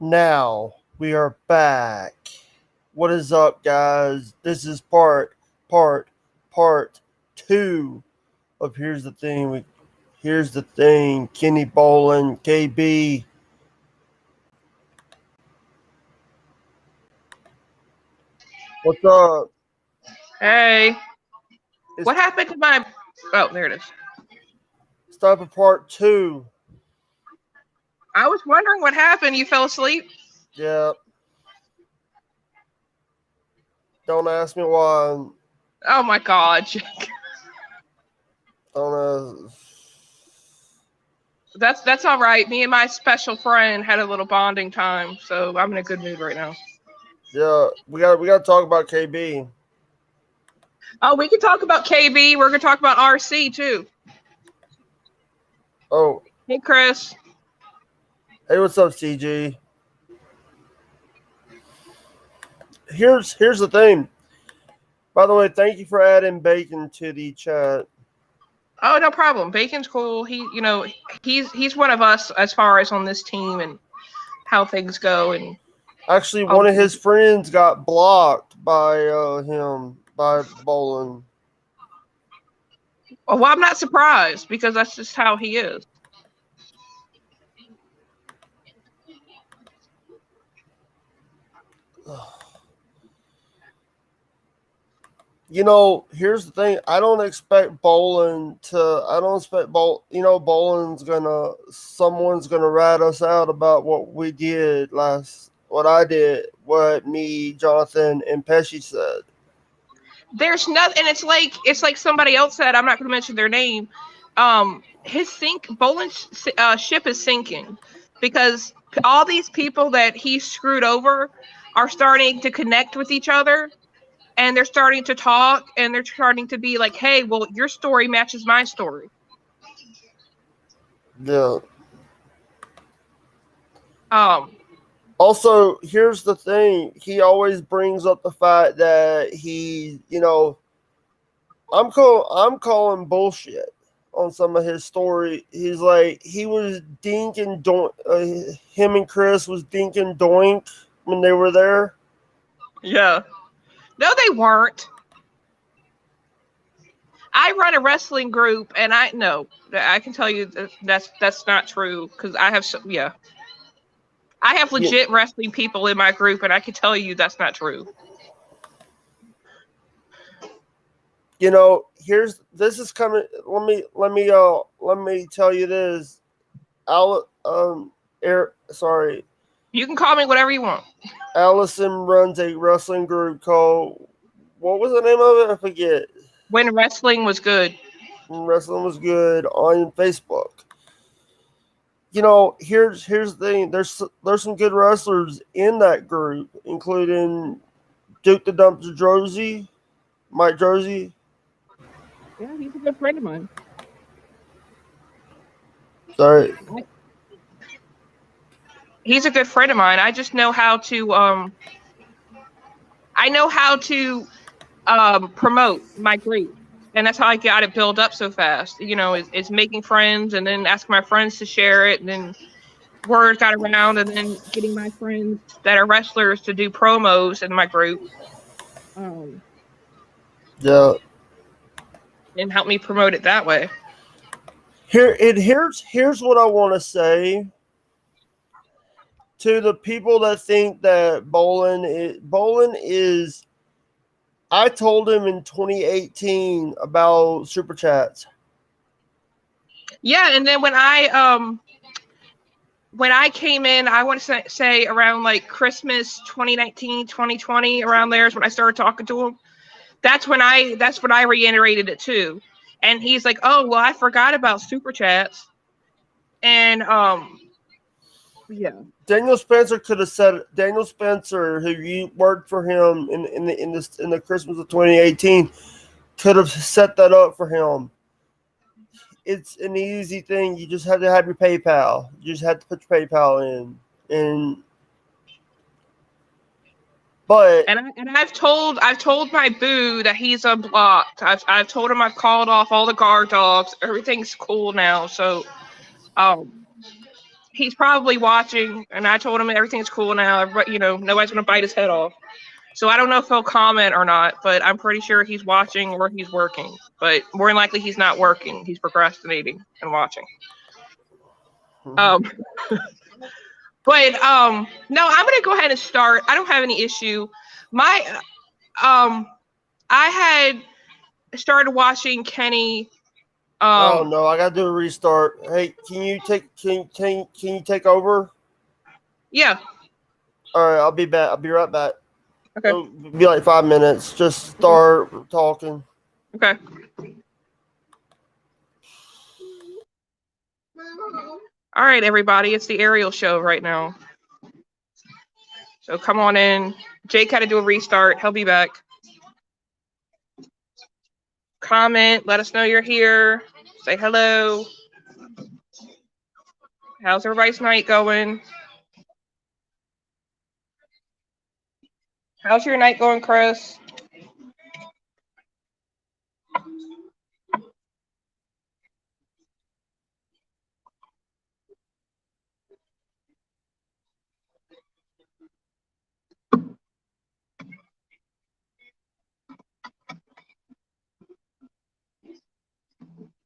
Now we are back. What is up, guys? This is part two of Here's the thing. Kenny Bolin, KB. What's up? Hey, It's what happened to my? Oh, there it is. time for part two. I was wondering what happened. You fell asleep? Yeah. Don't ask me why. Oh my God, Jake. Don't ask. That's all right. Me and my special friend had a little bonding time, so I'm in a good mood right now. Yeah, we got to talk about KB. Oh, we can talk about KB. We're gonna talk about RC too. Oh, Hey, Chris. hey, what's up, CG? Here's the thing. By the way, thank you for adding Bacon to the chat. Oh, no problem. Bacon's cool. He's one of us as far as on this team and how things go and Actually, all one the of his things. friends got blocked by Bolin. Well, I'm not surprised because that's just how he is. Here's the thing. I don't expect Bolin to. I don't expect Someone's gonna rat us out about what we did last. What I did. What me, Jonathan, and Pesci said. There's nothing, and it's like somebody else said. I'm not going to mention their name. Boland's ship is sinking because all these people that he screwed over are starting to connect with each other, and they're starting to talk, and they're starting to be like, "Hey, well, your story matches my story." Yeah. Um, Also, here's the thing. He always brings up the fact that I'm calling bullshit on some of his story. He's like he was dinking doink. Him and Chris was dinking doink when they were there. yeah. No, they weren't. I run a wrestling group, and I know I can tell you that's not true because yeah. I have You, legit wrestling people in my group, and I can tell you that's not true. Here's this is coming. Let me tell you this. Sorry, You can call me whatever you want. Allison runs a wrestling group called, what was the name of it? I forget. When wrestling was good. Wrestling was good on Facebook. Here's the thing. There's some good wrestlers in that group, including Duke the Dumpster Drozy, Mike Drozy. Yeah, he's a good friend of mine. Sorry. He's a good friend of mine. I just know how to promote my group. And that's how I got it built up so fast. Is making friends and then asking my friends to share it, and then word got around, and then getting my friends that are wrestlers to do promos in my group. Yeah. And help me promote it that way. Here's what I want to say to the people that think that Bolin is. I told him in 2018 about super chats. Yeah, and then when I came in, I want to say around like Christmas 2019, 2020, around there is when I started talking to him. That's when I reiterated it too. And he's like, "Oh, well, I forgot about super chats." And yeah. Daniel Spencer could have said Daniel Spencer, who worked for him in the Christmas of 2018, could have set that up for him. It's an easy thing. You just have to have your PayPal. You just have to put your PayPal in. But I've told my boo that he's unblocked. I've told him I've called off all the guard dogs. Everything's cool now. So he's probably watching, and I told him everything's cool now. Everybody, you know, nobody's gonna bite his head off. So I don't know if he'll comment or not, but I'm pretty sure he's watching or he's working. But more than likely, he's not working. He's procrastinating and watching. Um, but no, I'm gonna go ahead and start. I don't have any issue. My I had started watching Kenny. Oh no, I gotta do a restart. Hey, can you take over? Yeah. All right, I'll be back. I'll be right back. Okay. It'll be like 5 minutes. Just start talking. Okay. All right, everybody. It's the Ariel show right now. So come on in. Jake had to do a restart. He'll be back. Comment. Let us know you're here. Say hello. How's everybody's night going? How's your night going, Chris?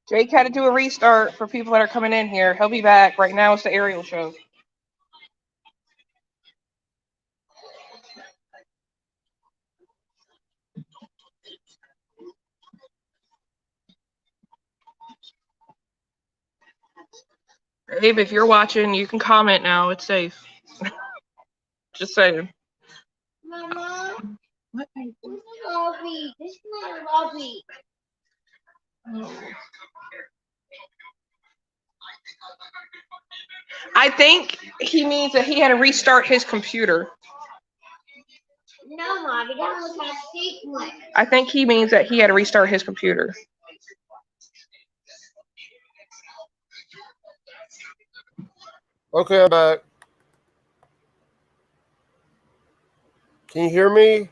Jake had to do a restart for people that are coming in here. He'll be back. Right now it's the Ariel show. Babe, if you're watching, you can comment now. It's safe. Just saying. Mama, What? this is lobby. This is my lobby. I think he means that he had to restart his computer. No, Mommy, that was my secret. I think he means that he had to restart his computer. Okay, I'm back. Can you hear me?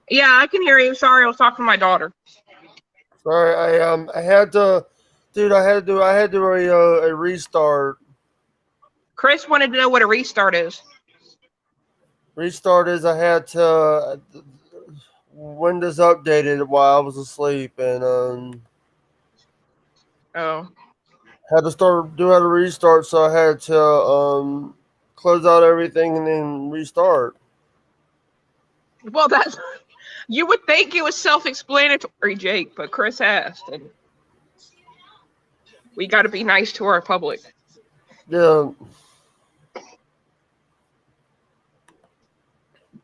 Yeah, I can hear you. Sorry, I was talking to my daughter. Sorry, I had to, dude. I had to do a restart. Chris wanted to know what a restart is. Restart is I had to Windows updated while I was asleep and Oh. had to had a restart, so I had to close out everything and then restart. Well, that's you would think it was self-explanatory, Jake, but Chris asked, and we got to be nice to our public. Yeah.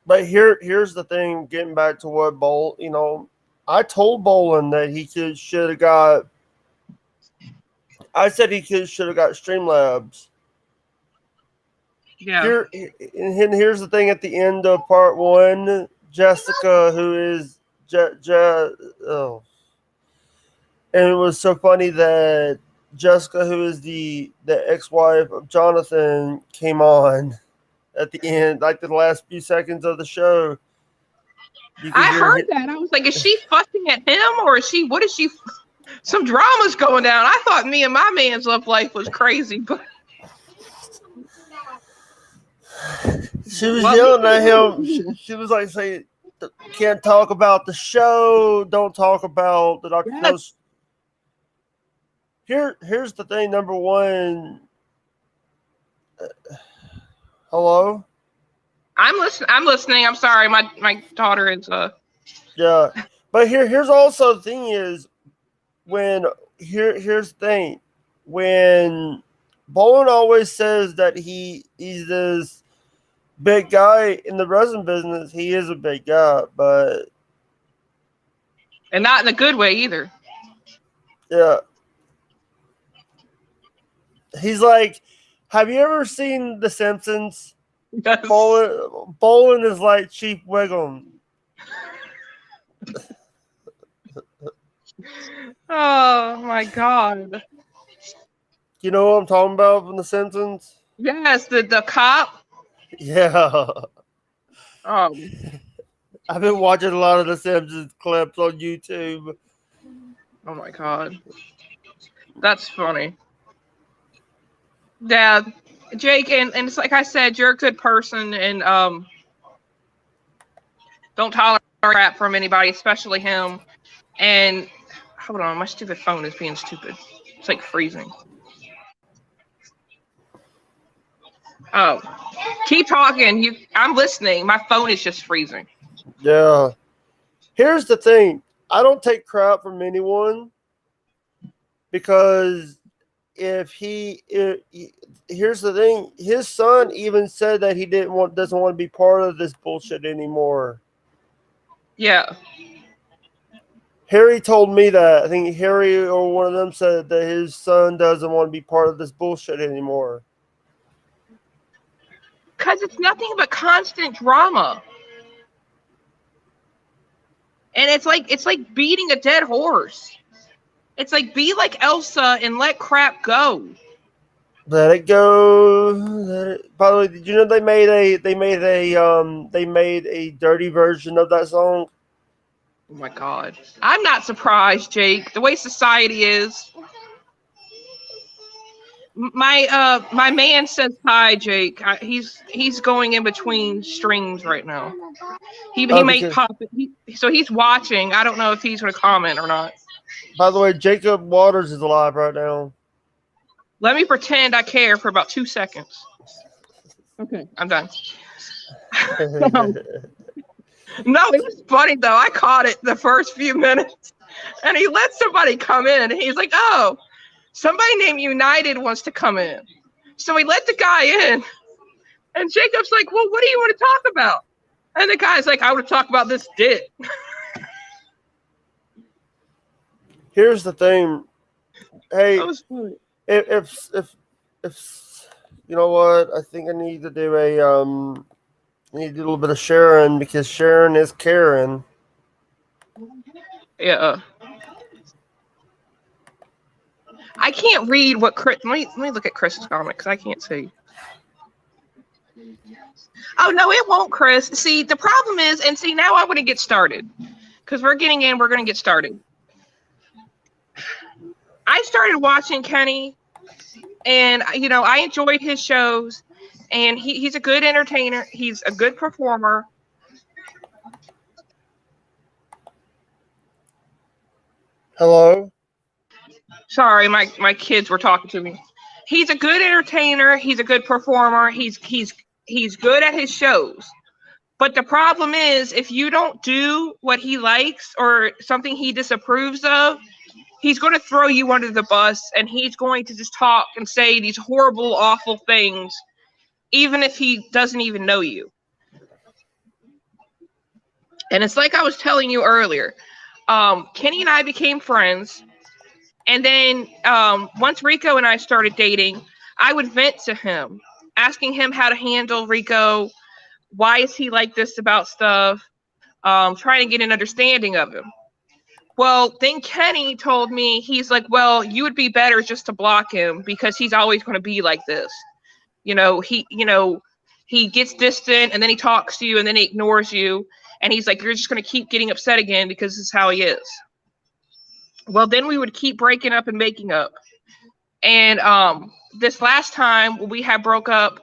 But here's the thing. Getting back to what I told Bolin that he should have got. I said he should have got Streamlabs. Yeah. Here's the thing at the end of part 1, Jessica, who is and it was so funny that Jessica, who is the ex-wife of Jonathan, came on at the end, like the last few seconds of the show. I heard that. I was like, is she fussing at him, or what is she? Some drama's going down. I thought me and my man's love life was crazy, but she was yelling at him. She was like, "Say, can't talk about the show. Don't talk about the Dr. Yes. Here's the thing. Number one, hello. I'm listening. I'm sorry. My daughter is Yeah, but here's also the thing is here's the thing when Bolin always says that he's this big guy in the resin business. He is a big guy, but and not in a good way either. Yeah. He's like, have you ever seen The Simpsons? Yes. Bolin is like Chief Wiggum. Oh my God. You know what I'm talking about from The Simpsons? Yes, the cop. Yeah. I've been watching a lot of The Simpsons clips on YouTube. Oh my God. That's funny. Dad, Jake, and it's like I said, you're a good person, and don't tolerate crap from anybody, especially him. And hold on, my stupid phone is being stupid. It's like freezing. Oh, keep talking. I'm listening. My phone is just freezing. Yeah. Here's the thing. I don't take crap from anyone because here's the thing. His son even said that he doesn't want to be part of this bullshit anymore. Yeah. Harry told me that. I think Harry or one of them said that his son doesn't want to be part of this bullshit anymore. Because it's nothing but constant drama. And it's like beating a dead horse. It's like, be like Elsa and let crap go. Let it go. By the way, did you know they made a dirty version of that song? Oh my God. I'm not surprised, Jake. The way society is. My man says hi, Jake. He's going in between streams right now. He might pop it. So he's watching. I don't know if he's going to comment or not. By the way, Jacob Waters is alive right now. Let me pretend I care for about 2 seconds. Okay, I'm done. No, it was funny though. I caught it the first few minutes, and he let somebody come in, and he's like, "Oh, somebody named United wants to come in." So he let the guy in, and Jacob's like, "Well, what do you want to talk about?" And the guy's like, "I want to talk about this dick." Here's the thing. Hey, That was funny. if you know what, I think I need to do I need to do a little bit of Sharon because Sharon is Karen. Yeah. I can't read what Chris. Let me look at Chris's comment because I can't see. Oh no, it won't, Chris. See, the problem is, and see, now I want to get started because we're getting in. We're going to get started. I started watching Kenny, and I enjoyed his shows, and he's a good entertainer. He's a good performer. Hello? Sorry, my kids were talking to me. He's a good entertainer. He's a good performer. He's good at his shows. But the problem is, if you don't do what he likes or something he disapproves of, he's going to throw you under the bus, and he's going to just talk and say these horrible, awful things, even if he doesn't even know you. And it's like I was telling you earlier. Kenny and I became friends. And then once Rico and I started dating, I would vent to him, asking him how to handle Rico. Why is he like this about stuff? Trying to get an understanding of him. Well, then Kenny told me, he's like, well, you would be better just to block him because he's always going to be like this. He gets distant and then he talks to you and then he ignores you. And he's like, you're just going to keep getting upset again because this is how he is. Well, then we would keep breaking up and making up. And this last time we had broke up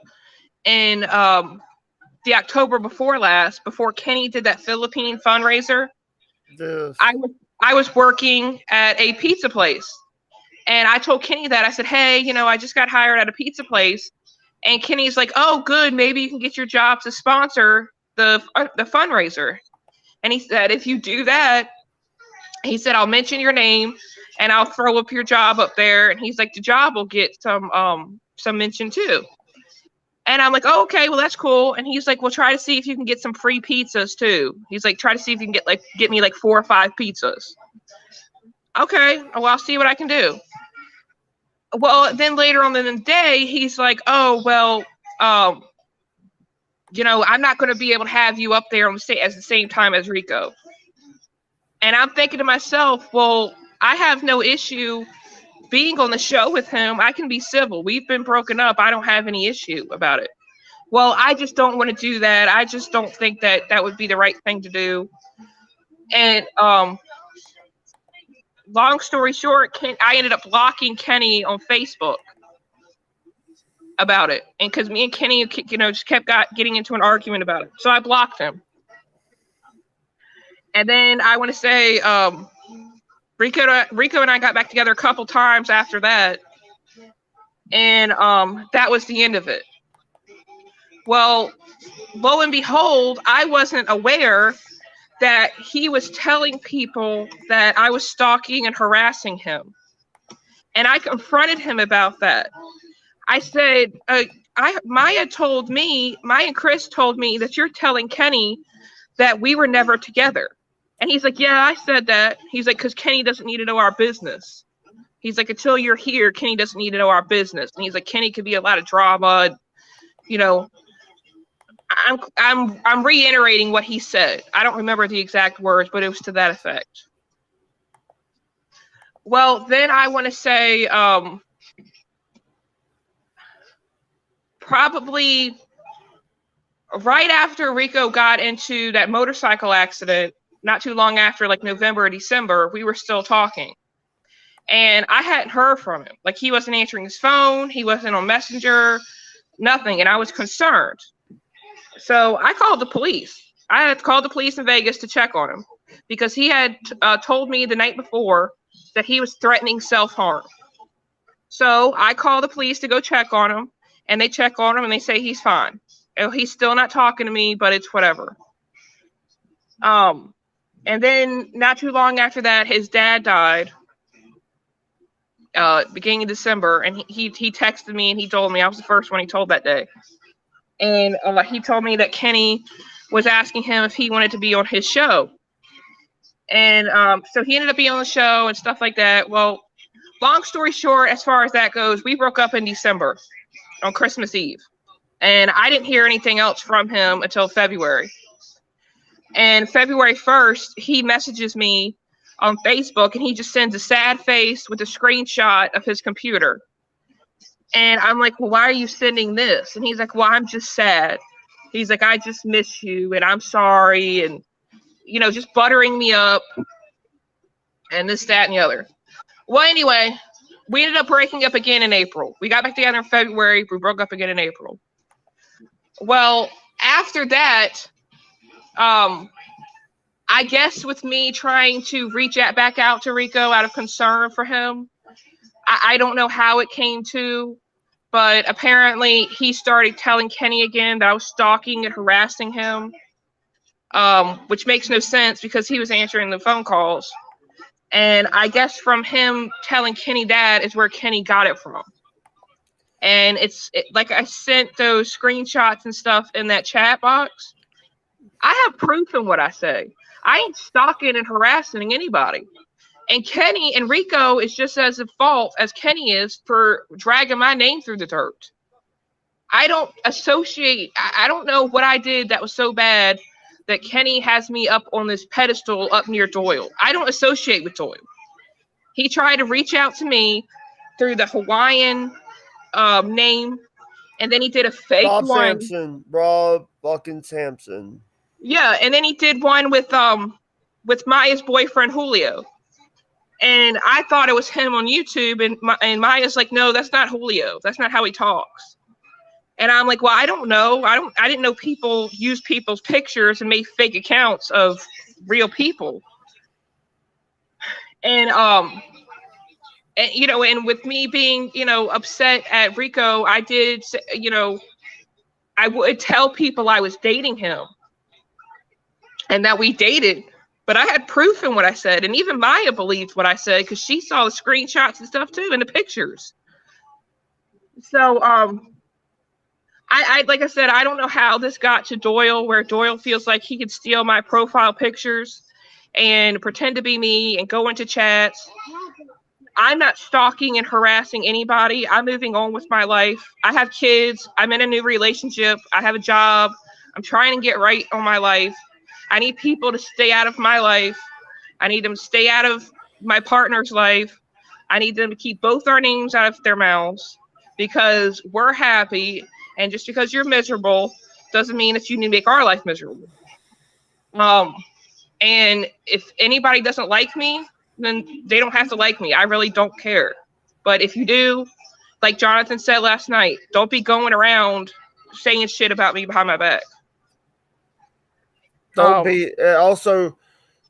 in the October before last, before Kenny did that Philippine fundraiser. Yes. I was working at a pizza place. And I told Kenny that. I said, hey, I just got hired at a pizza place. And Kenny's like, oh, good. Maybe you can get your job to sponsor the fundraiser. And he said, if you do that, he said, I'll mention your name and I'll throw up your job up there. And he's like, the job will get some mention too. And I'm like, oh, okay, well, that's cool. And he's like, well, try to see if you can get some free pizzas too. He's like, try to see if you can get me like 4 or 5 pizzas. Okay, well, I'll see what I can do. Well, then later on in the day, he's like, oh, well, I'm not going to be able to have you up there at the same time as Rico. And I'm thinking to myself, well, I have no issue being on the show with him. I can be civil. We've been broken up. I don't have any issue about it. Well, I just don't want to do that. I just don't think that would be the right thing to do. And long story short, I ended up blocking Kenny on Facebook. about it, and because me and Kenny, just kept getting into an argument about it, so I blocked him. And then I want to say Rico and I got back together a couple times after that, and that was the end of it. Well, lo and behold, I wasn't aware that he was telling people that I was stalking and harassing him, and I confronted him about that. I said, Maya and Chris told me that you're telling Kenny that we were never together. And he's like, yeah, I said that. He's like, because Kenny doesn't need to know our business. He's like, until you're here, Kenny doesn't need to know our business. And he's like, Kenny could be a lot of drama. And, I'm reiterating what he said. I don't remember the exact words, but it was to that effect. Well, then I want to say, probably right after Rico got into that motorcycle accident, not too long after, like November or December, we were still talking. And I hadn't heard from him. Like, he wasn't answering his phone. He wasn't on Messenger, nothing. And I was concerned. So I called the police. I had called the police in Vegas to check on him because he had told me the night before that he was threatening self-harm. So I called the police to go check on him. And they check on him and they say he's fine. He's still not talking to me, but it's whatever. And then not too long after that, his dad died, beginning of December. And he texted me and he told me, I was the first one he told that day. And he told me that Kenny was asking him if he wanted to be on his show. And so he ended up being on the show and stuff like that. Well, long story short, as far as that goes, we broke up in December on Christmas Eve. And I didn't hear anything else from him until February. And February 1st, he messages me on Facebook and he just sends a sad face with a screenshot of his computer. And I'm like, well, why are you sending this? And he's like, well, I'm just sad. He's like, I just miss you and I'm sorry. And, just buttering me up and this, that, and the other. Well, anyway, we ended up breaking up again in April. We got back together in February. We broke up again in April. Well, after that, I guess with me trying to reach back out to Rico out of concern for him, I don't know how it came to, but apparently he started telling Kenny again that I was stalking and harassing him, which makes no sense because he was answering the phone calls. And I guess from him telling Kenny that is where Kenny got it from. And like I sent those screenshots and stuff in that chat box. I have proof in what I say. I ain't stalking and harassing anybody. And Kenny and Rico is just as at fault as Kenny is for dragging my name through the dirt. I don't know what I did that was so bad that Kenny has me up on this pedestal up near Doyle. I don't associate with Doyle. He tried to reach out to me through the Hawaiian name, and then he did a fake Bob one. Sampson, Rob fucking Sampson. Yeah, and then he did one with Maya's boyfriend Julio, and I thought it was him on YouTube, and Maya's like, no, that's not Julio. That's not how he talks. And I'm like, well, I don't know. I didn't know people use people's pictures and make fake accounts of real people. And and with me being, upset at Rico, I did, I would tell people I was dating him and that we dated, but I had proof in what I said. And even Maya believed what I said because she saw the screenshots and stuff too, and the pictures. So, I like I said, I don't know how this got to Doyle, where Doyle feels like he could steal my profile pictures and pretend to be me and go into chats. I'm not stalking and harassing anybody. I'm moving on with my life. I have kids. I'm in a new relationship. I have a job. I'm trying to get right on my life. I need people to stay out of my life. I need them to stay out of my partner's life. I need them to keep both our names out of their mouths because we're happy. And just because you're miserable doesn't mean that you need to make our life miserable. And if anybody doesn't like me, then they don't have to like me. I really don't care. But if you do, Like Jonathan said last night, don't be going around saying shit about me behind my back. Don't be also.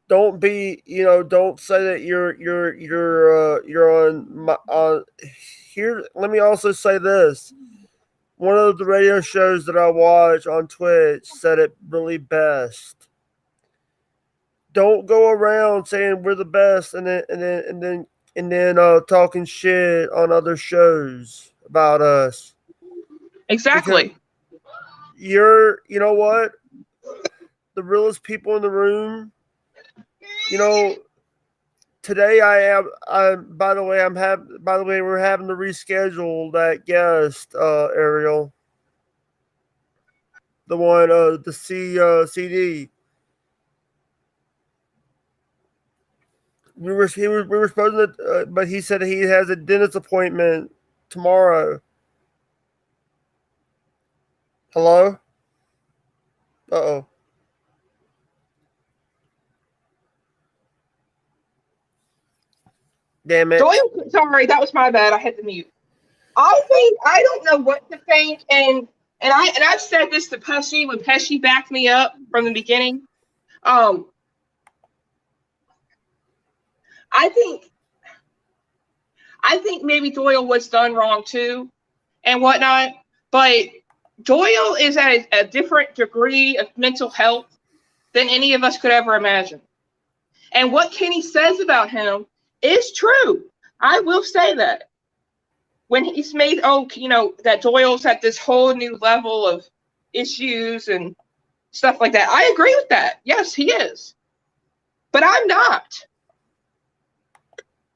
Don't be, don't say that you're on my here. Let me also say this. One of the radio shows that I watch on Twitch said it really best. Don't go around saying we're the best and then talking shit on other shows about us. Exactly. Because you know what? The realest people in the room. Today by the way, we're having to reschedule that guest, Ariel. The one, the CD. We were supposed to, but he said he has a dentist appointment tomorrow. Hello? Uh-oh. Damn it. Sorry, that was my bad. I had to mute. I don't know what to think, and I've said this to Pesci when Pesci backed me up from the beginning. I think maybe Doyle was done wrong too, and whatnot. But Doyle is at a different degree of mental health than any of us could ever imagine. And what Kenny says about him is true. I will say that. When he's made, that Doyle's at this whole new level of issues and stuff like that. I agree with that. Yes, he is. But I'm not.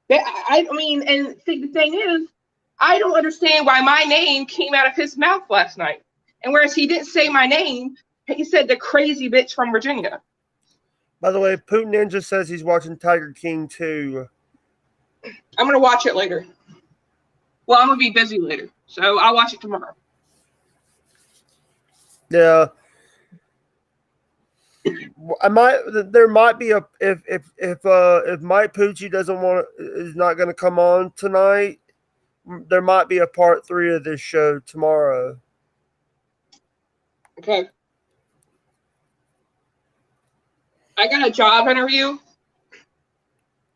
I mean, and the thing is, I don't understand why my name came out of his mouth last night. And whereas he didn't say my name, he said the crazy bitch from Virginia. By the way, Putin Ninja says he's watching Tiger King 2. I'm going to watch it later. Well, I'm going to be busy later, so I'll watch it tomorrow. Yeah. There might be if Mike Pucci is not going to come on tonight, there might be a part 3 of this show tomorrow. Okay. I got a job interview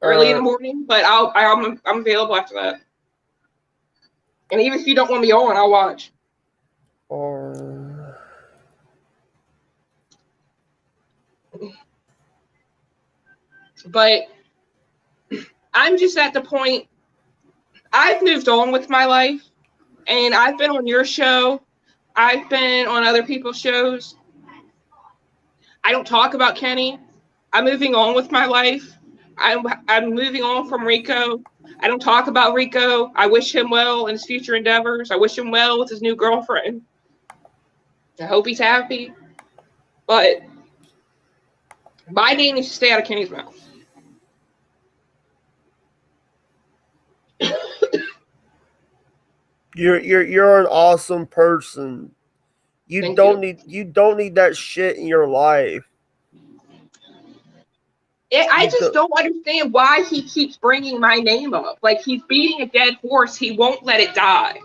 early in the morning, but I'm available after that. And even if you don't want me on, I'll watch. But I'm just at the point, I've moved on with my life, and I've been on your show. I've been on other people's shows. I don't talk about Kenny. I'm moving on with my life. I'm moving on from Rico. I don't talk about Rico. I wish him well in his future endeavors. I wish him well with his new girlfriend. I hope he's happy. But my name needs to stay out of Kenny's mouth. You're an awesome person. You don't need that shit in your life. I just don't understand why he keeps bringing my name up. Like he's beating a dead horse. He won't let it die.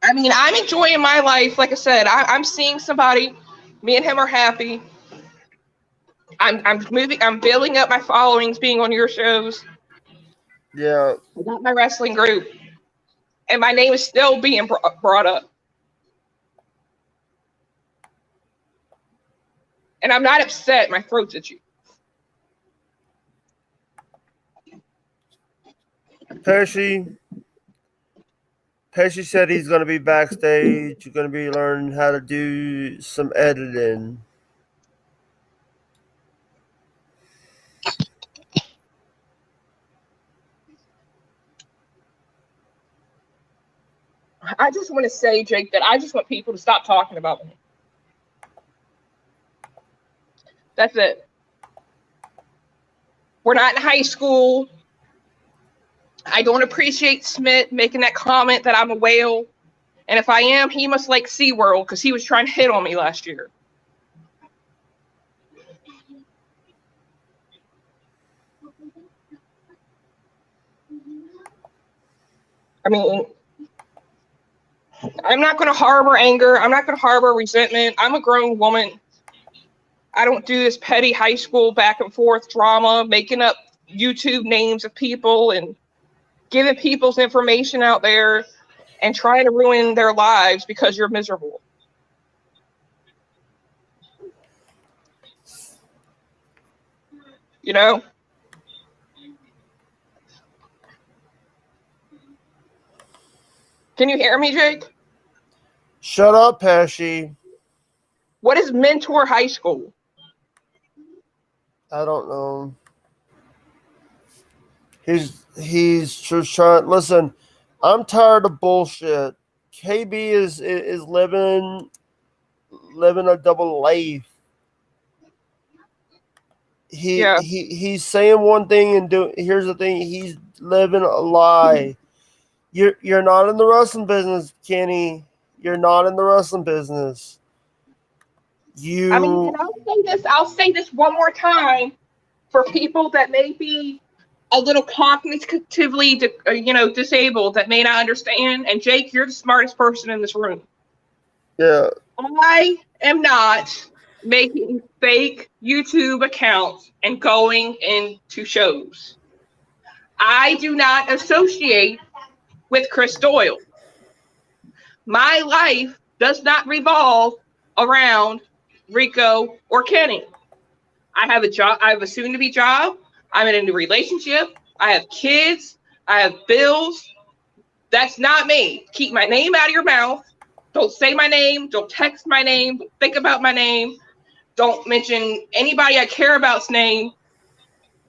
I mean, I'm enjoying my life. Like I said, I'm seeing somebody. Me and him are happy. I'm moving. I'm building up my followings, being on your shows. Yeah. I got my wrestling group, and my name is still being brought up. And I'm not upset. My throat's itchy. Pesci said he's going to be backstage. You're going to be learning how to do some editing. I just want to say, Jake, that I just want people to stop talking about me. That's it. We're not in high school. I don't appreciate Smith making that comment that I'm a whale. And if I am, he must like SeaWorld because he was trying to hit on me last year. I mean, I'm not going to harbor anger. I'm not going to harbor resentment. I'm a grown woman. I don't do this petty high school back and forth drama, making up YouTube names of people and giving people's information out there and trying to ruin their lives because you're miserable. You know? Can you hear me, Jake? Shut up, Pesci. What is Mentor High School? I don't know. He's just trying. Listen, I'm tired of bullshit. KB is living a double life. He's saying one thing and do. Here's the thing. He's living a lie. You're not in the wrestling business, Kenny. You're not in the wrestling business. I mean, and I'll say this one more time for people that may be a little cognitively, disabled, that may not understand. And Jake, you're the smartest person in this room. Yeah. I am not making fake YouTube accounts and going into shows. I do not associate with Chris Doyle. My life does not revolve around Rico or Kenny. I have a job. I have a soon-to-be job. I'm in a new relationship. I have kids. I have bills. That's not me. Keep my name out of your mouth. Don't say my name. Don't text my name. Don't think about my name. Don't mention anybody I care about's name.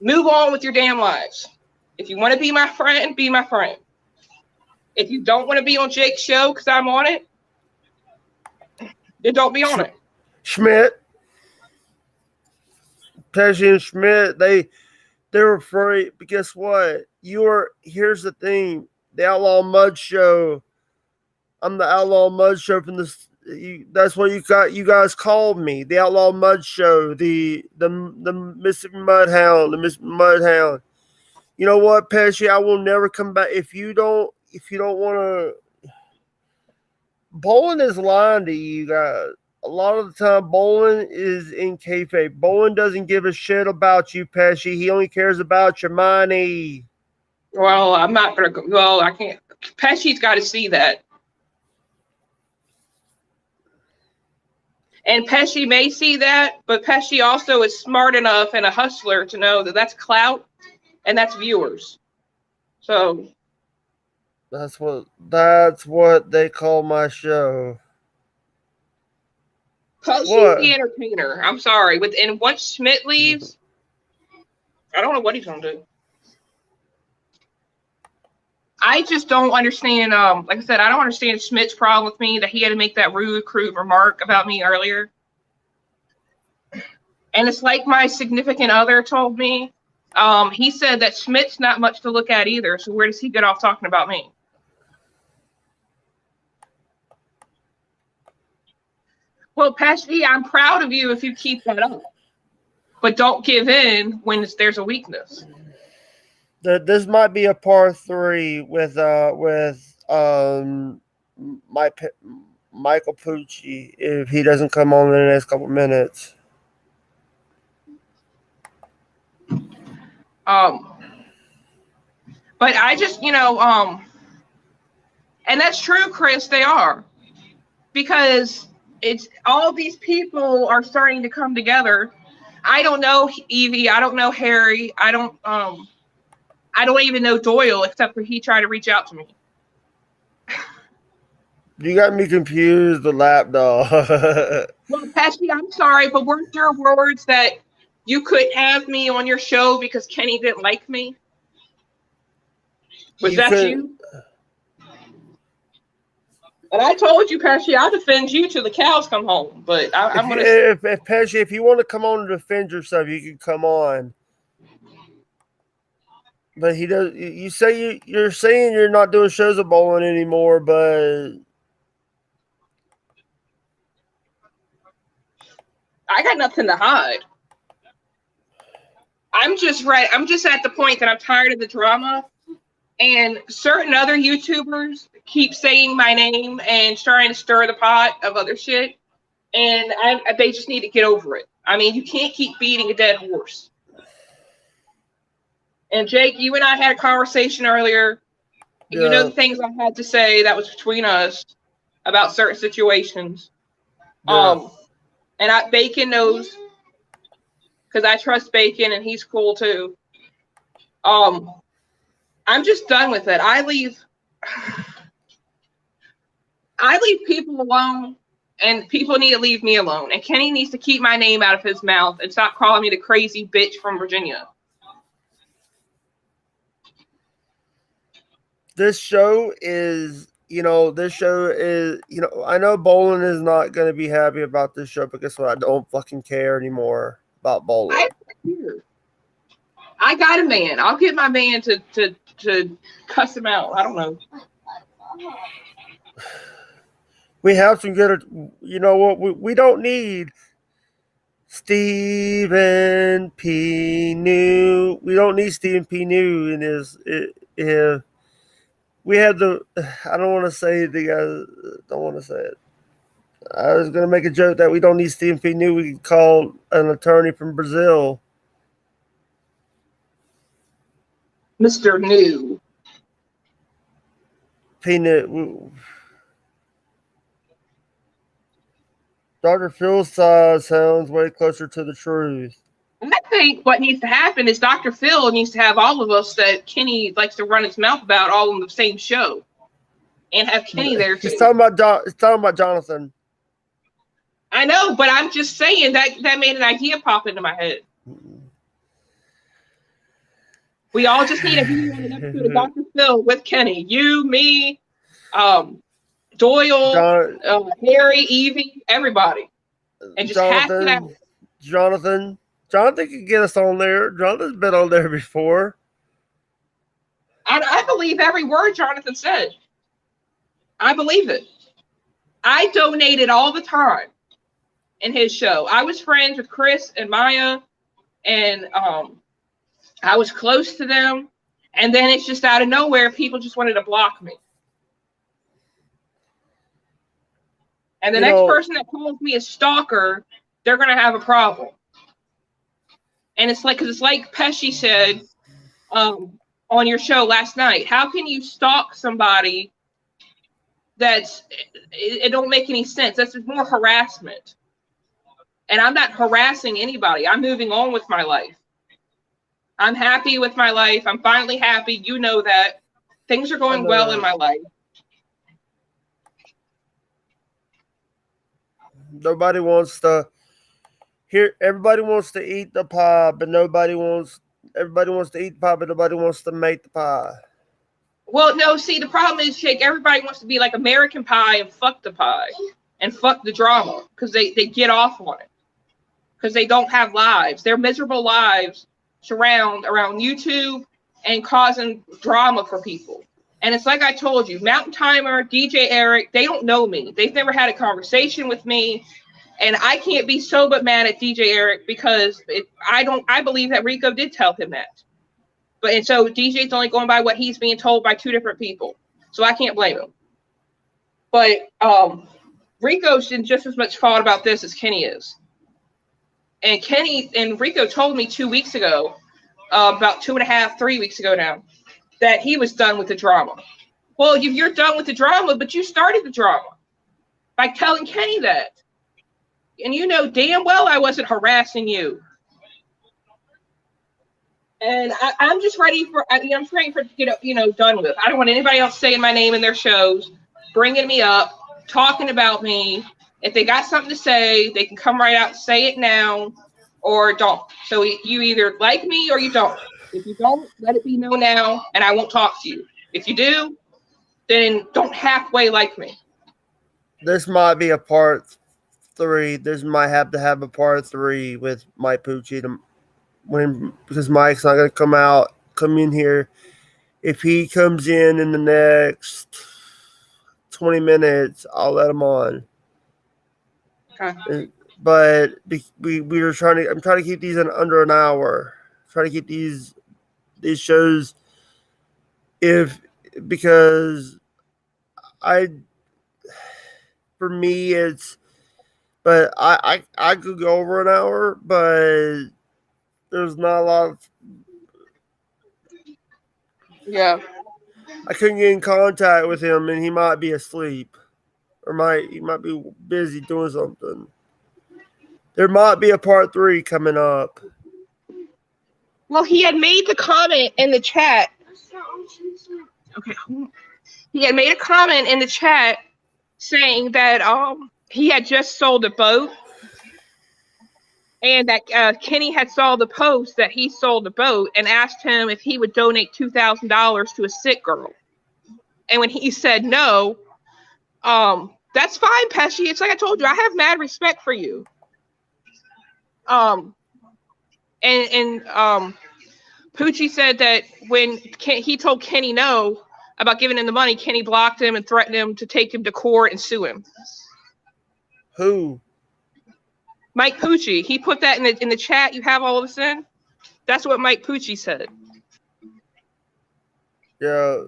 Move on with your damn lives. If you want to be my friend, be my friend. If you don't want to be on Jake's show because I'm on it, then don't be on it. Schmidt, Pesci and Schmidt, they're afraid. But guess what? Here's the thing. The Outlaw Mud Show. I'm the Outlaw Mud Show from this. That's what you guys called me. The Outlaw Mud Show. The Mississippi Mudhound. The Mississippi Mudhound. You know what, Pesci? I will never come back if you don't want to. Bowling is lying to you guys. A lot of the time, Bowling is in kayfabe. Bowling doesn't give a shit about you, Pesci. He only cares about your money. Well, I'm not going to go. Well, I can't. Pesci's got to see that. And Pesci may see that, but Pesci also is smart enough and a hustler to know that that's clout and that's viewers. So that's what they call my show. She's the entertainer. I'm sorry. And once Schmidt leaves, I don't know what he's gonna do. I just don't understand. Like I said, I don't understand Schmidt's problem with me that he had to make that rude, crude remark about me earlier. And it's like my significant other told me. He said that Schmidt's not much to look at either. So where does he get off talking about me? Well, Pesci, I'm proud of you if you keep that up. But don't give in when there's a weakness. This might be a part 3 with Michael Pucci if he doesn't come on in the next couple minutes. But I just, and that's true, Chris, they are. Because it's all these people are starting to come together. I don't know Evie, I don't know Harry, I don't even know Doyle, except for he tried to reach out to me. You got me confused, the lapdog. Well, Pesci, I'm sorry, but weren't there words that you couldn't have me on your show because Kenny didn't like me? Was that you? And I told you, Pesci, I'll defend you till the cows come home. But I'm going to... If Pesci, if you want to come on and defend yourself, you can come on. But he does. You say you're saying you're not doing shows of Bowling anymore, but I got nothing to hide. I'm just at the point that I'm tired of the drama, And certain other YouTubers keep saying my name and trying to stir the pot of other shit. And they just need to get over it. I mean, you can't keep beating a dead horse. And Jake, you and I had a conversation earlier. Yeah. You know the things I had to say that was between us about certain situations. Yeah. And Bacon knows, because I trust Bacon and he's cool too. I'm just done with it. I leave people alone, and people need to leave me alone. And Kenny needs to keep my name out of his mouth and stop calling me the crazy bitch from Virginia. This show is, I know Bolin is not going to be happy about this show, but guess what? I don't fucking care anymore about Bolin. I got a man. I'll get my man to cuss him out. I don't know. We have some good, you know what? We don't need Stephen P. New. We don't need Stephen P. New in his. We had I don't want to say it. The guys don't want to say it. I was going to make a joke that we don't need Stephen P. New. We could call an attorney from Brazil. Mr. New. P. New. Dr. Phil's side sounds way closer to the truth. I think what needs to happen is Dr. Phil needs to have all of us that Kenny likes to run his mouth about all in the same show, and have Kenny there too. He's talking about Jonathan. I know, but I'm just saying that made an idea pop into my head. We all just need to be on an episode of Dr. Phil with Kenny. You, me, Doyle, Harry, Evie, everybody, and just hack it out. Jonathan could get us on there. Jonathan's been on there before. I believe every word Jonathan said. I believe it. I donated all the time in his show. I was friends with Chris and Maya, and I was close to them. And then it's just out of nowhere, people just wanted to block me. And the next person that calls me a stalker, they're going to have a problem. And it's like, because it's like Pesci said on your show last night. How can you stalk somebody it don't make any sense? That's more harassment. And I'm not harassing anybody. I'm moving on with my life. I'm happy with my life. I'm finally happy. You know that. Things are going well in my life. Nobody wants to everybody wants to eat the pie, but everybody wants to eat the pie, but nobody wants to make the pie. Well, no, see, the problem is, Jake, everybody wants to be like American Pie and fuck the pie and fuck the drama because they get off on it because they don't have lives. Their miserable lives surround around YouTube and causing drama for people. And it's like I told you, Mountain Timer, DJ Eric, they don't know me. They've never had a conversation with me. And I can't be so but mad at DJ Eric because I believe that Rico did tell him that. And so DJ's only going by what he's being told by two different people. So I can't blame him. But Rico's in just as much fault about this as Kenny is. And Kenny and Rico told me 2 weeks ago, about 2.5, 3 weeks ago now, that he was done with the drama. Well, you're done with the drama, but you started the drama by telling Kenny that. And you know damn well I wasn't harassing you. And I'm just ready for to get done with. I don't want anybody else saying my name in their shows, bringing me up, talking about me. If they got something to say, they can come right out and say it now or don't. So you either like me or you don't. If you don't, let it be known now, and I won't talk to you. If you do, then don't halfway like me. This might be a part 3. This might have to have a part 3 with Mike Pucci because Mike's not going to come in here. If he comes in the next 20 minutes, I'll let him on. Okay. But we were I'm trying to keep these in under an hour. Try to keep these shows if because I for me it's but I could go over an hour, but there's not a lot of Yeah. I couldn't get in contact with him, and he might be asleep, or he might be busy doing something. There might be a part 3 coming up. Well, he had made the comment in the chat. Okay. He had made a comment in the chat saying that he had just sold a boat, and that Kenny had saw the post that he sold the boat and asked him if he would donate $2,000 to a sick girl. And when he said no, that's fine, Pesci. It's like I told you, I have mad respect for you. And Poochie said that when he told Kenny no about giving him the money, Kenny blocked him and threatened him to take him to court and sue him. Who? Mike Poochie. He put that in the chat. You have all of this in? That's what Mike Poochie said. Yeah.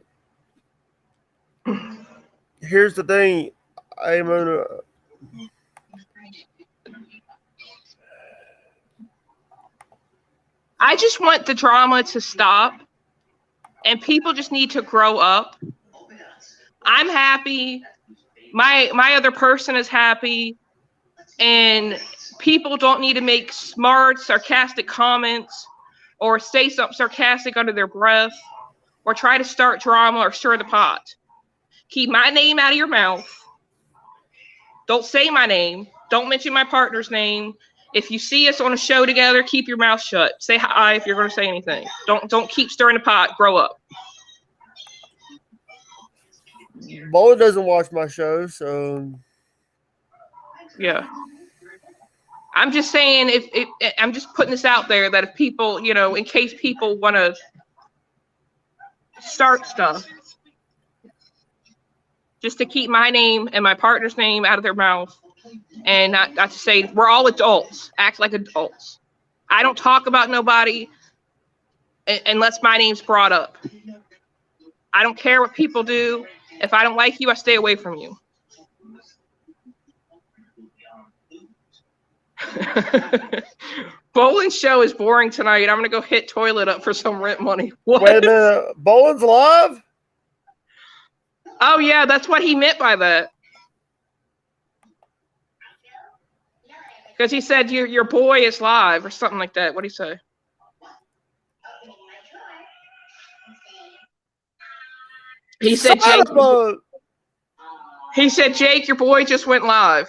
Here's the thing. I just want the drama to stop, and people just need to grow up. I'm happy. My other person is happy, and people don't need to make smart, sarcastic comments or say something sarcastic under their breath or try to start drama or stir the pot. Keep my name out of your mouth. Don't say my name. Don't mention my partner's name. If you see us on a show together, keep your mouth shut. Say hi if you're going to say anything. Don't keep stirring the pot. Grow up. Bola doesn't watch my show, so yeah. I'm just saying, if I'm just putting this out there that if people, in case people want to start stuff, just to keep my name and my partner's name out of their mouth, and not to say we're all adults, act like adults. I don't talk about nobody unless my name's brought up. I don't care what people do. If I don't like you, I stay away from you. Bolin's show is boring tonight. I'm gonna go hit toilet up for some rent money. What? Wait a minute, Bolin's live? Oh yeah, that's what he meant by that. Because he said your boy is live or something like that. What'd he say? He said Jake. He said Jake, your boy just went live.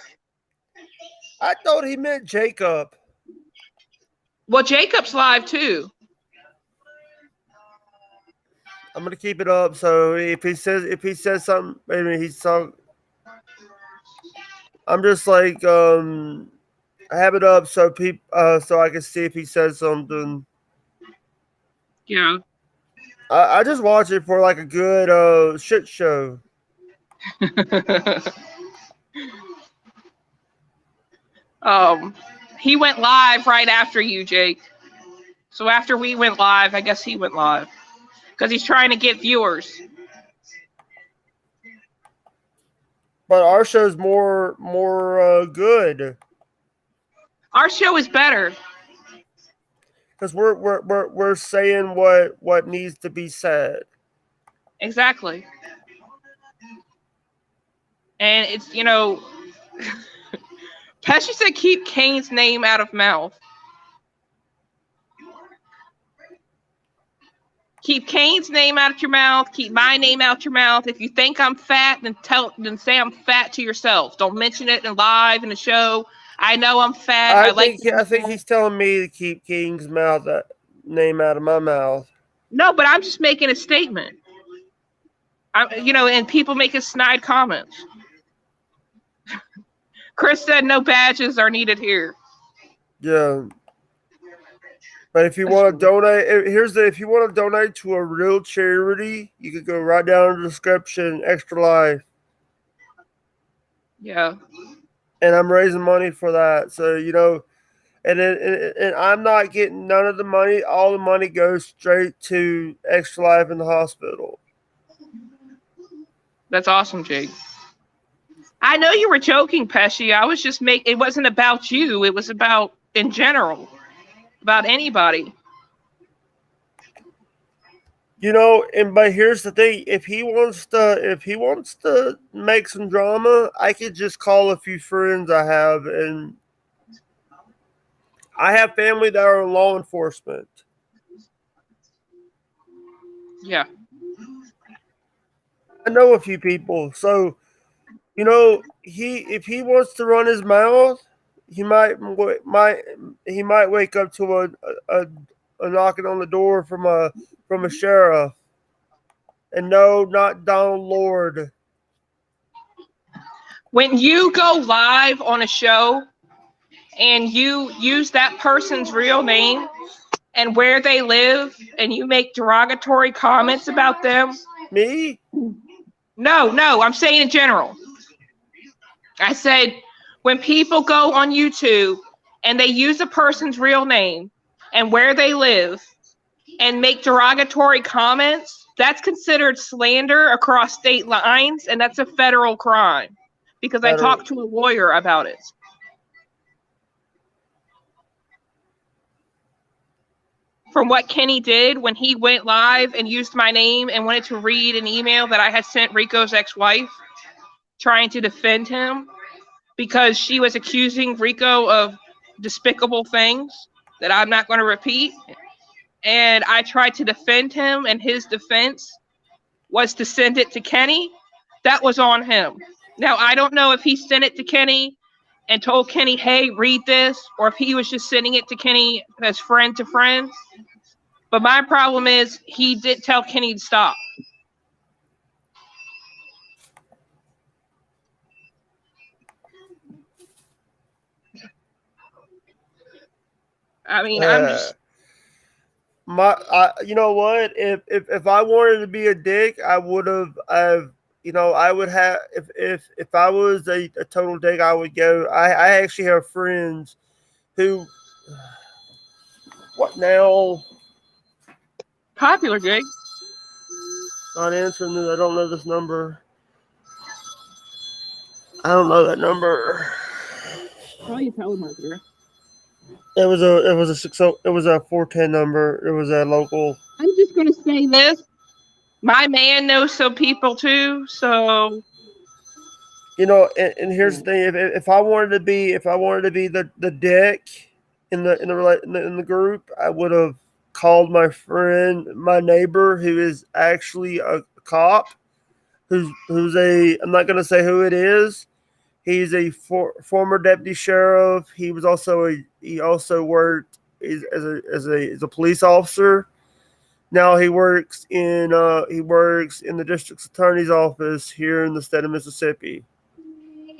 I thought he meant Jacob. Well, Jacob's live too. I'm gonna keep it up. So if he says something, maybe he's talking. I'm just like I have it up so so I can see if he says something. Yeah. I just watch it for like a good shit show. He went live right after you, Jake. So after we went live, I guess he went live because he's trying to get viewers. But our show's more good. Our show is better because we're saying what needs to be said. Exactly. And it's Pesci said keep Kane's name out of mouth. Keep Kane's name out of your mouth. Keep my name out your mouth. If you think I'm fat, then say I'm fat to yourself. Don't mention it in live in the show. I know I'm fat. I think he's telling me to keep King's name out of my mouth. No, but I'm just making a statement. And people making snide comments. Chris said no badges are needed here. Yeah. But if you want to donate, if you want to donate to a real charity, you could go right down in the description, Extra Life. Yeah. And I'm raising money for that. So, and I'm not getting none of the money. All the money goes straight to Extra Life in the hospital. That's awesome, Jake. I know you were joking, Pesci. I was just it wasn't about you. It was about in general, about anybody. You know, and but here's the thing: if he wants to make some drama, I could just call a few friends I have, and I have family that are in law enforcement. Yeah. I know a few people, so you know, if he wants to run his mouth, he might wake up to a knocking on the door from a sheriff, and no, not Donald Lord. When you go live on a show and you use that person's real name and where they live and you make derogatory comments about them. Me? No, I'm saying in general. I said when people go on YouTube and they use a person's real name and where they live and make derogatory comments, that's considered slander across state lines, and that's a federal crime because I talked to a lawyer about it. From what Kenny did when he went live and used my name and wanted to read an email that I had sent Rico's ex-wife trying to defend him because she was accusing Rico of despicable things that I'm not going to repeat. And I tried to defend him, and his defense was to send it to Kenny. That was on him. Now, I don't know if he sent it to Kenny and told Kenny, hey, read this, or if he was just sending it to Kenny as friend to friend. But my problem is he did tell Kenny to stop. I mean, I'm just... You know what? If I wanted to be a dick, I would have. I would have. If I was a total dick, I would go. I actually have friends who. What now? Popular, Jake. Not answering this. I don't know this number. I don't know that number. Probably a telemarketer. It was a 410 number. It was a local. I'm just gonna say this. My man knows some people too, so you know, and here's the thing: if I wanted to be the dick in the group, I would have called my friend, my neighbor, who is actually a cop, who's a I'm not gonna say who it is. He's a former deputy sheriff. He also worked as a police officer. Now he works in the district attorney's office here in the state of Mississippi.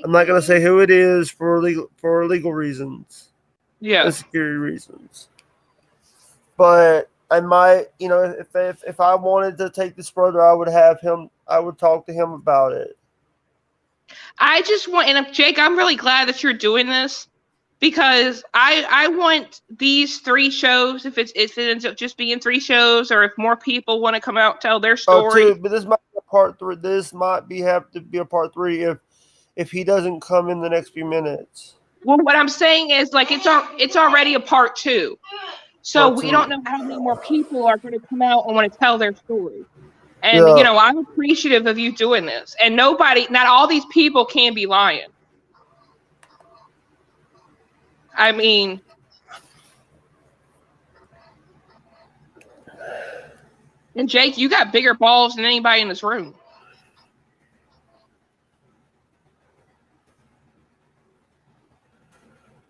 I'm not going to say who it is for legal reasons, and security reasons. But I might, if I wanted to take this further, I would talk to him about it. I just want, and Jake, I'm really glad that you're doing this because I want these 3 shows, if it ends up just being 3 shows, or if more people want to come out and tell their story. But this might be a part 3. This might have to be a part 3 if he doesn't come in the next few minutes. Well, what I'm saying is, like, it's already a part 2, so we don't know how many more people are going to come out and want to tell their story. And I'm appreciative of you doing this. And not all these people can be lying. I mean, and Jake, you got bigger balls than anybody in this room.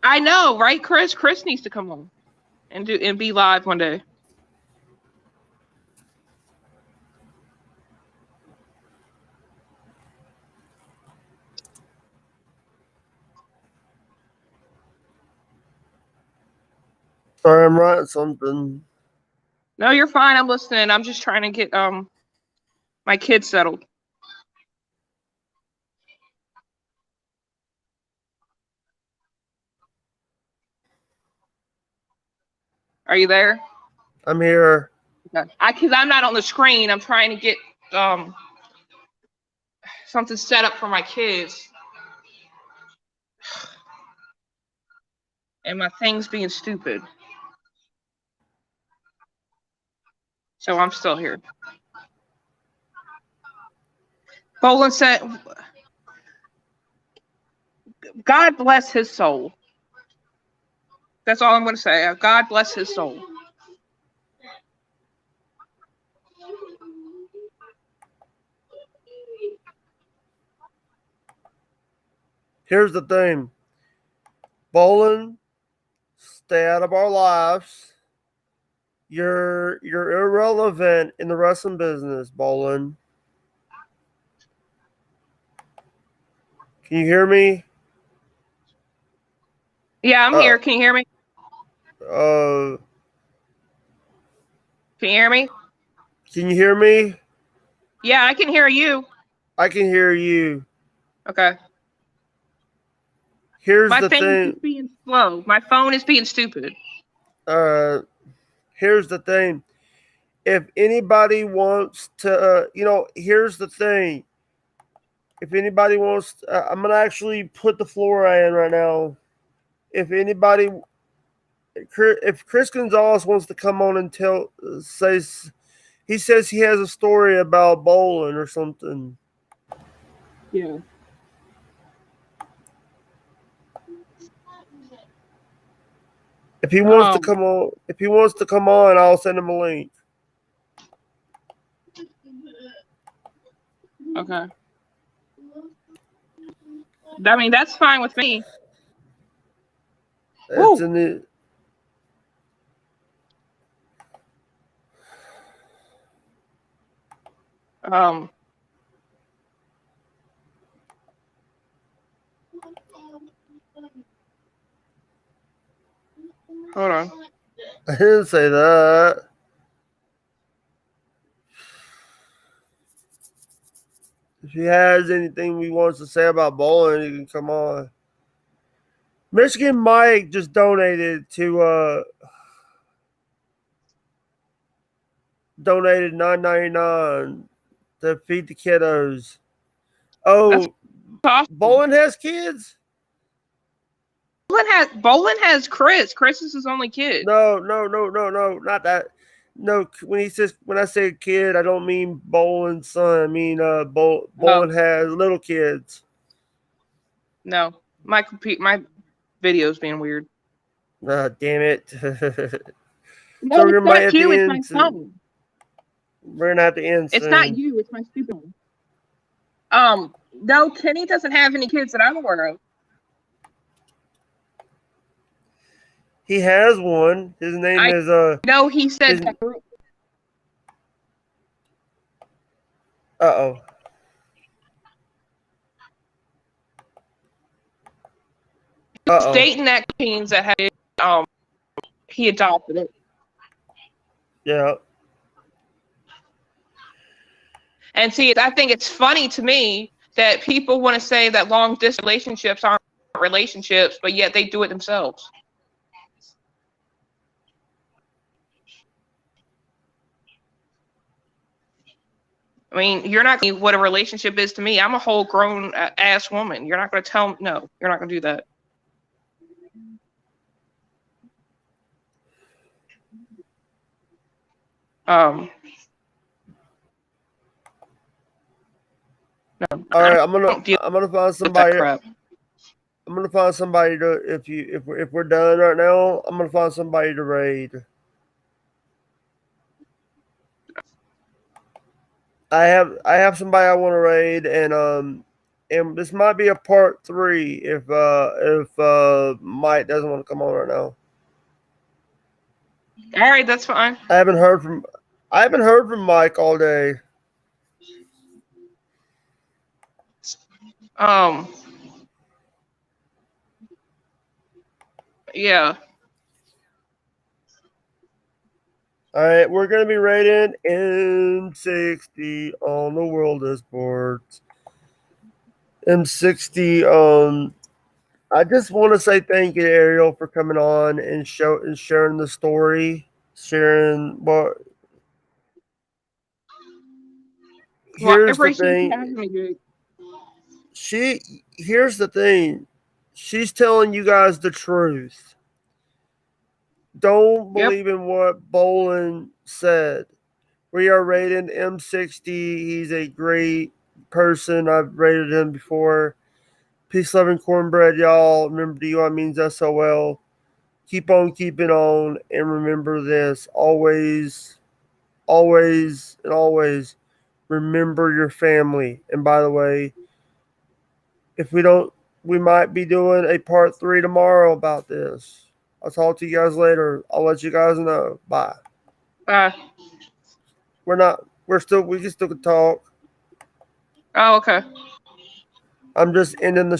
I know, right, Chris? Chris needs to come on and be live one day. Sorry, I'm writing something. No, you're fine. I'm listening. I'm just trying to get my kids settled. Are you there? I'm here. Okay. Because I'm not on the screen. I'm trying to get something set up for my kids. And my thing's being stupid. So I'm still here. Bolin said, God bless his soul. That's all I'm going to say. God bless his soul. Here's the thing. Bolin, stay out of our lives. You're irrelevant in the wrestling business, Bolin. Can you hear me? Yeah, I'm here. Can you hear me? Can you hear me? Can you hear me? Yeah, I can hear you. I can hear you. Okay. Here's my the thing thing. is being slow. My phone is being stupid. Here's the thing. If anybody wants to, here's the thing. If anybody wants, I'm gonna actually put the Flora in right now. If Chris Gonzalez wants to come on and he says he has a story about Bolin or something. Yeah. If he wants to come on, I'll send him a link. Okay. I mean, that's fine with me. It's in the. Hold on. I didn't say that. If he has anything he wants to say about Bolin, he can come on. Michigan Mike just donated $9.99 to feed the kiddos. Oh, awesome. Bolin has kids? Bolin has Chris. Chris is his only kid. No, not that. No, when I say kid, I don't mean Bolin's son. I mean Bolin has little kids. No, my video's being weird. Damn it! No, so it's not you. It's my phone. We're gonna have to end. It's not you. It's my stupid one. No, Kenny doesn't have any kids that I'm aware of. He has one. His name is No, he said. Uh-oh. Dating that means that had he adopted it. Yeah. And see, I think it's funny to me that people want to say that long distance relationships aren't relationships, but yet they do it themselves. I mean, you're not going to what a relationship is to me. I'm a whole grown ass woman. You're not going to tell me, no, you're not going to do that. No. All right, I'm gonna find somebody. I'm gonna find somebody to if we're done right now. I'm gonna find somebody to raid. I have somebody I want to raid, and this might be a part 3 if Mike doesn't want to come on right now. All right, that's fine. I haven't heard from Mike all day. Yeah. All right, we're gonna be rating M60 on the World of Sports. M60. I just want to say thank you to Ariel for coming on and sharing the story, sharing what. Here's the thing. Here's the thing. She's telling you guys the truth. Don't Yep. believe in what Bolin said. We are rating M60. He's a great person. I've rated him before. Peace, love, and cornbread, y'all. Remember, DUI means SOL. Keep on keeping on. And remember this. Always, always, and always remember your family. And by the way, if we don't, we might be doing a part 3 tomorrow about this. I'll talk to you guys later. I'll let you guys know. Bye. We can still talk. Oh, okay. I'm just ending the